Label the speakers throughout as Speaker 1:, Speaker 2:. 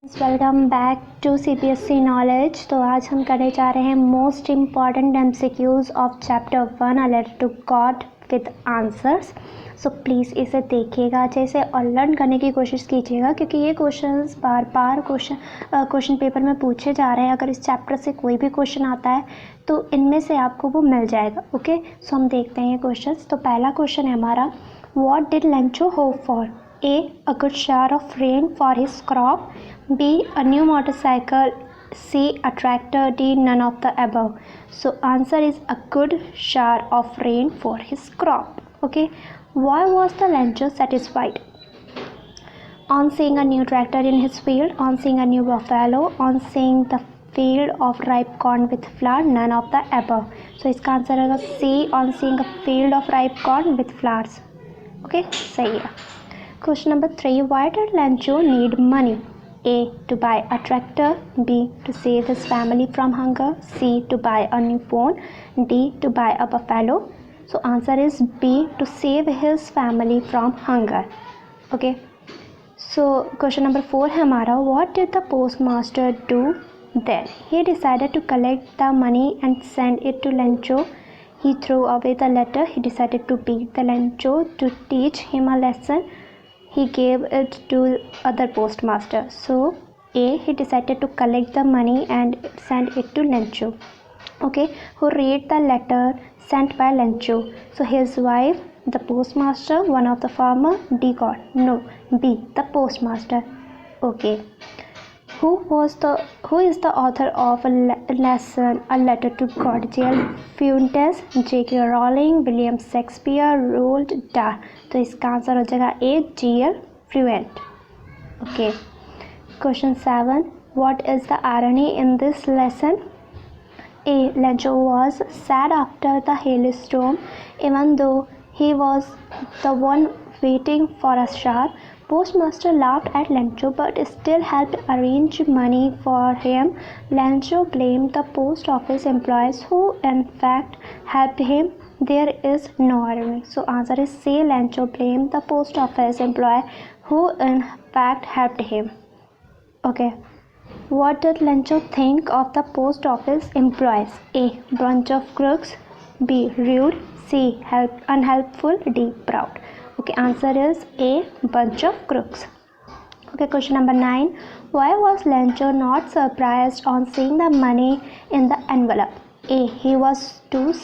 Speaker 1: Welcome back to CBSE knowledge. तो आज हम करने जा रहे हैं most important MCQs of chapter 1 a letter to God with answers. So please इसे देखिएगा अच्छे से और लर्न करने की कोशिश कीजिएगा, क्योंकि ये क्वेश्चंस बार बार क्वेश्चन पेपर में पूछे जा रहे हैं। अगर इस चैप्टर से कोई भी क्वेश्चन आता है तो इनमें से आपको वो मिल जाएगा। ओके, सो हम देखते हैं ये क्वेश्चन। तो पहला क्वेश्चन है हमारा, what did Lencho hope for? A good shower of rain for his crop. B, a new motorcycle. C, a tractor. D, none of the above. So answer is a good shower of rain for his crop. Okay, why was the rancher satisfied? On seeing a new tractor in his field, on seeing a new buffalo, on seeing the field of ripe corn with flour, none of the above. So इसका answer होगा C, on seeing a field of ripe corn with flowers. Okay, सही है। Question number 3, why did Lancho need money? A, to buy a tractor. B, to save his family from hunger. C, to buy a new phone. D, to buy a buffalo. So answer is B, to save his family from hunger. Okay, so question number 4 है हमारा, what did the postmaster do then? He decided to collect the money and send it to Lancho. He threw away the letter. He decided to beat the Lancho to teach him a lesson. He gave it to other postmaster. So A, he decided to collect the money and send it to Lencho. Okay, who read the letter sent by Lencho? So his wife, the postmaster, one of the farmer. D, God. No, B, the postmaster. Okay, who is the author of a lesson, a letter to God? J.L. Fuentes, J.K. Rowling, William Shakespeare, Roald Dahl. तो इसका answer हो जाएगा A, J.L. Fuentes. Okay, question 7, what is the irony in this lesson? A, Lencho was sad after the hailstorm, even though he was the one waiting for a shower. Postmaster laughed at Lencho but still helped arrange money for him. Lencho blamed the post office employees who in fact helped him. There is no irony. So answer is C, Lencho blamed the post office employee who in fact helped him. Okay, what did Lencho think of the post office employees? A, bunch of crooks. B, rude. C, unhelpful. D, proud. Okay, answer is A, bunch of crooks. Okay, question number 9, why was Lencho not surprised on seeing the money in the envelope? A, he was too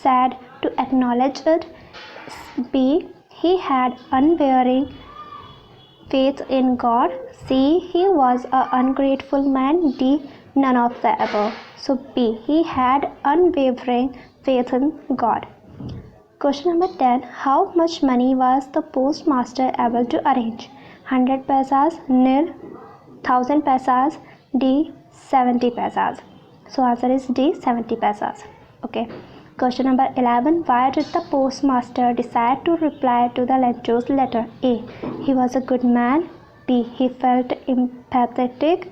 Speaker 1: sad to acknowledge it. B, he had unwavering faith in God. C, he was an ungrateful man. D, none of the above. So B, he had unwavering faith in God. Question number 10, how much money was the postmaster able to arrange? 100 paisas, nil, 1000 paisas, D, 70 paisas. So answer is D, 70 paisas. Okay, question number 11, why did the postmaster decide to reply to the Lencho's letter? A, he was a good man. B, he felt empathetic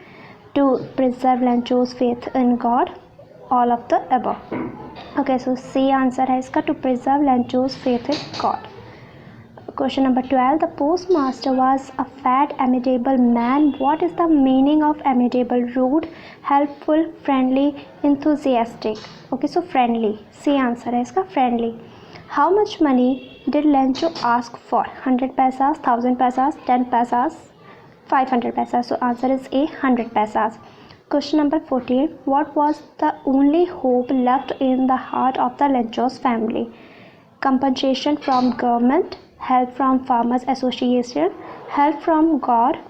Speaker 1: to preserve Lencho's faith in God. All of the above. Okay, so C answer है इसका, to preserve Lencho's faith in God. Question number 12, the postmaster was a fat, amiable man. What is the meaning of amiable? Rude, helpful, friendly, enthusiastic. Okay, so friendly. C answer है इसका, friendly. How much money did Lencho ask for? 100 paisas, 1000 paisas, 10 paisas, 500 paisas. So answer is A, 100 paisas. Question number 14, what was the only hope left in the heart of the Lencho's family? Compensation from government, help from farmers association, help from God.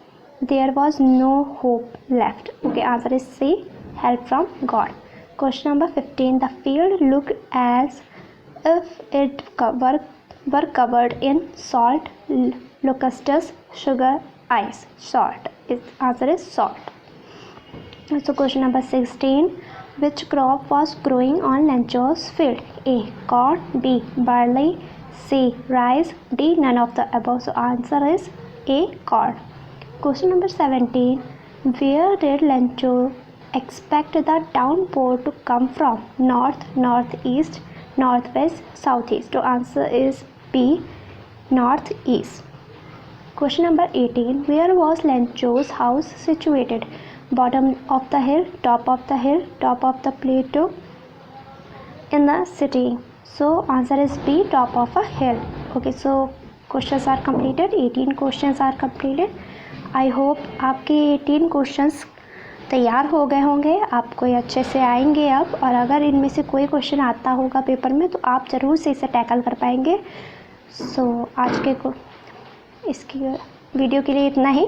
Speaker 1: There was no hope left. Okay, answer is C, help from God. Question number 15, the field looked as if it were covered in salt, locusts, sugar, ice. Salt. Answer is salt. So question number 16, which crop was growing on Lencho's field? A, corn. B, barley. C, rice. D, none of the above. So answer is A, corn. Question number 17, where did Lencho expect the downpour to come from? North, northeast, northwest, southeast. So answer is B, northeast. Question number 18. Where was Lencho's house situated? Bottom of the hill, top of the hill, top of the plateau, in the city. So answer is B, top of a hill. Okay, so questions are completed. 18 questions are completed. I hope आपके 18 questions तैयार हो गए होंगे, आपको ये अच्छे से आएंगे अब। और अगर इनमें से कोई क्वेश्चन आता होगा पेपर में तो आप ज़रूर से इसे टैकल कर पाएंगे। सो आज के इसकी वीडियो के लिए इतना ही।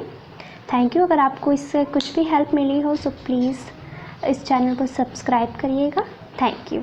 Speaker 1: Thank you. अगर आपको इससे कुछ भी हेल्प मिली हो सो प्लीज़ इस चैनल को सब्सक्राइब करिएगा। Thank you.